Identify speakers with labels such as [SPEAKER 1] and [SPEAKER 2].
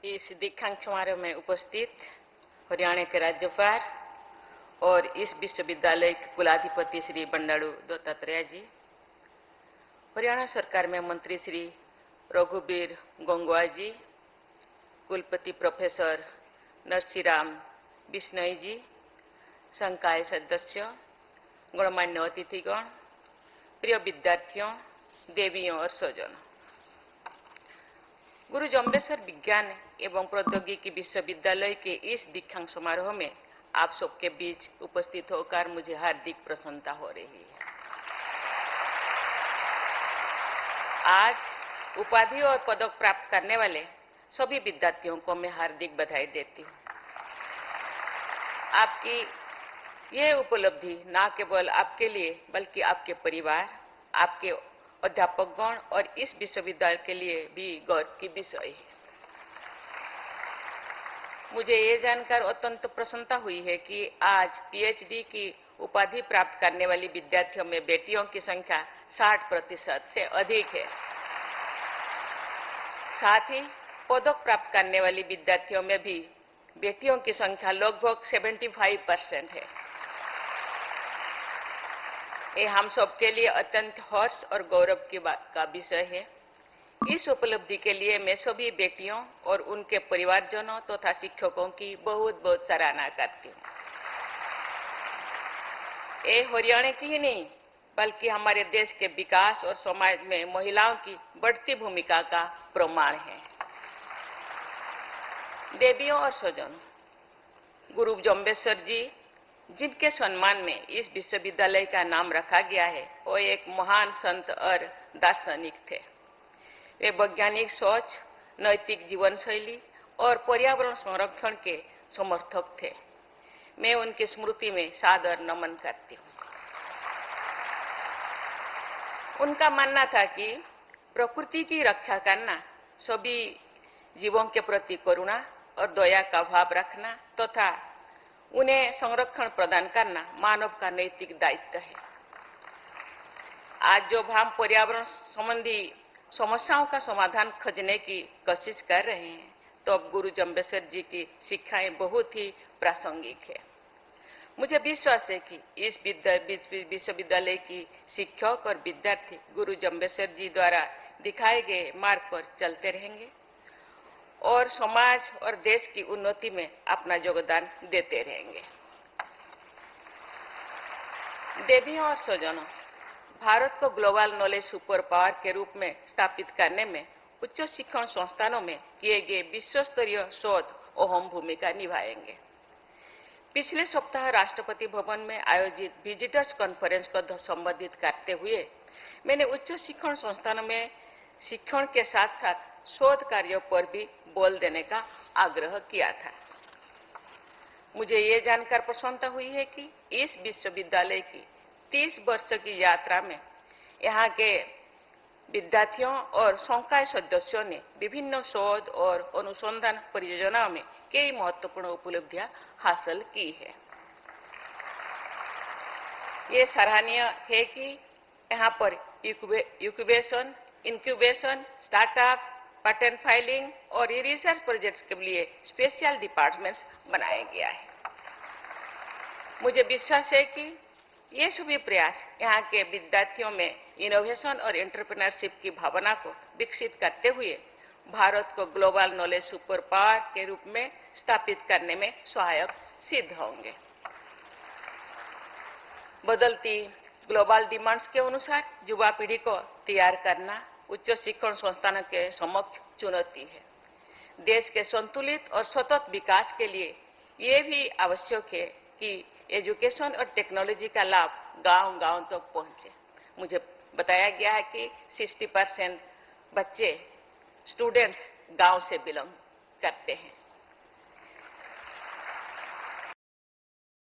[SPEAKER 1] इस दीक्षांत समारोह में उपस्थित हरियाणा के राज्यपाल और इस विश्वविद्यालय के कुलाधिपति श्री बंडारू दत्तात्रेय जी, हरियाणा सरकार में मंत्री श्री रघुबीर गंगवा जी, कुलपति प्रोफेसर नरसिंहराम बिश्नोई जी, संकाय सदस्य, गणमान्य अतिथिगण, प्रिय विद्यार्थियों, देवियों और स्वजनों, गुरु जम्बेश्वर विज्ञान एवं प्रौद्योगिकी विश्वविद्यालय के इस दीक्षांत समारोह में आप सबके बीच उपस्थित होकर मुझे हार्दिक प्रसन्नता हो रही है। आज उपाधि और पदक प्राप्त करने वाले सभी विद्यार्थियों को मैं हार्दिक बधाई देती हूँ। आपकी ये उपलब्धि न केवल आपके लिए बल्कि आपके परिवार, आपके अध्यापकगण और इस विश्वविद्यालय के लिए भी गौरव की विषय है। मुझे ये जानकर अत्यंत प्रसन्नता हुई है कि आज पीएचडी की उपाधि प्राप्त करने वाली विद्यार्थियों में बेटियों की संख्या 60% से अधिक है। साथ ही पदक प्राप्त करने वाली विद्यार्थियों में भी बेटियों की संख्या लगभग 75% है। ये हम सबके लिए अत्यंत हर्ष और गौरव की बात का विषय है। इस उपलब्धि के लिए मैं सभी बेटियों और उनके परिवारजनों तथा शिक्षकों की बहुत बहुत सराहना करती हूँ। ये हरियाणा की ही नहीं बल्कि हमारे देश के विकास और समाज में महिलाओं की बढ़ती भूमिका का प्रमाण है। देवियों और स्वजनों, गुरु जम्बेश्वर जी जिनके सम्मान में इस विश्वविद्यालय का नाम रखा गया है, वो एक महान संत और दार्शनिक थे। वे वैज्ञानिक सोच, नैतिक जीवन शैली और पर्यावरण संरक्षण के समर्थक थे। मैं उनकी स्मृति में सादर नमन करती हूँ। उनका मानना था कि प्रकृति की रक्षा करना, सभी जीवों के प्रति करुणा और दया का भाव रखना तथा उन्हें संरक्षण प्रदान करना मानव का नैतिक दायित्व है। आज जब हम पर्यावरण संबंधी समस्याओं का समाधान खोजने की कोशिश कर रहे हैं, तो अब गुरु जम्बेश्वर जी की शिक्षाएं बहुत ही प्रासंगिक है। मुझे विश्वास है कि इस विश्वविद्यालय की शिक्षक और विद्यार्थी गुरु जम्बेश्वर जी द्वारा दिखाए गए मार्ग पर चलते रहेंगे और समाज और देश की उन्नति में अपना योगदान देते रहेंगे। देवियों और स्वजनों, भारत को ग्लोबल नॉलेज सुपर पावर के रूप में स्थापित करने में उच्च शिक्षण संस्थानों में किए गए विश्वस्तरीय शोध अहम भूमिका निभाएंगे। पिछले सप्ताह राष्ट्रपति भवन में आयोजित विजिटर्स कॉन्फ्रेंस को संबोधित करते हुए मैंने उच्च शिक्षण संस्थानों में शिक्षण के साथ साथ शोध कार्यों पर भी बल देने का आग्रह किया था। मुझे ये जानकर प्रसन्नता हुई है कि इस विश्वविद्यालय की 30 वर्ष की यात्रा में यहाँ के विद्यार्थियों और संकाय सदस्यों ने विभिन्न शोध और अनुसंधान परियोजनाओं में कई महत्वपूर्ण उपलब्धियां हासिल की है। ये सराहनीय है कि यहाँ पर इंक्यूबेशन, स्टार्टअप, पेटेंट फाइलिंग और रिसर्च प्रोजेक्ट्स के लिए स्पेशल डिपार्टमेंट्स बनाया गया है। मुझे विश्वास है कि ये सभी प्रयास यहाँ के विद्यार्थियों में इनोवेशन और एंटरप्रेन्योरशिप की भावना को विकसित करते हुए भारत को ग्लोबल नॉलेज सुपर पावर के रूप में स्थापित करने में सहायक सिद्ध होंगे। बदलती ग्लोबल डिमांड्स के अनुसार युवा पीढ़ी को तैयार करना उच्च शिक्षण संस्थानों के समक्ष चुनौती है। देश के संतुलित और सतत विकास के लिए ये भी आवश्यक है कि एजुकेशन और टेक्नोलॉजी का लाभ गांव-गांव तक पहुंचे। मुझे बताया गया है कि 60% बच्चे, स्टूडेंट्स गांव से बिलोंग करते हैं।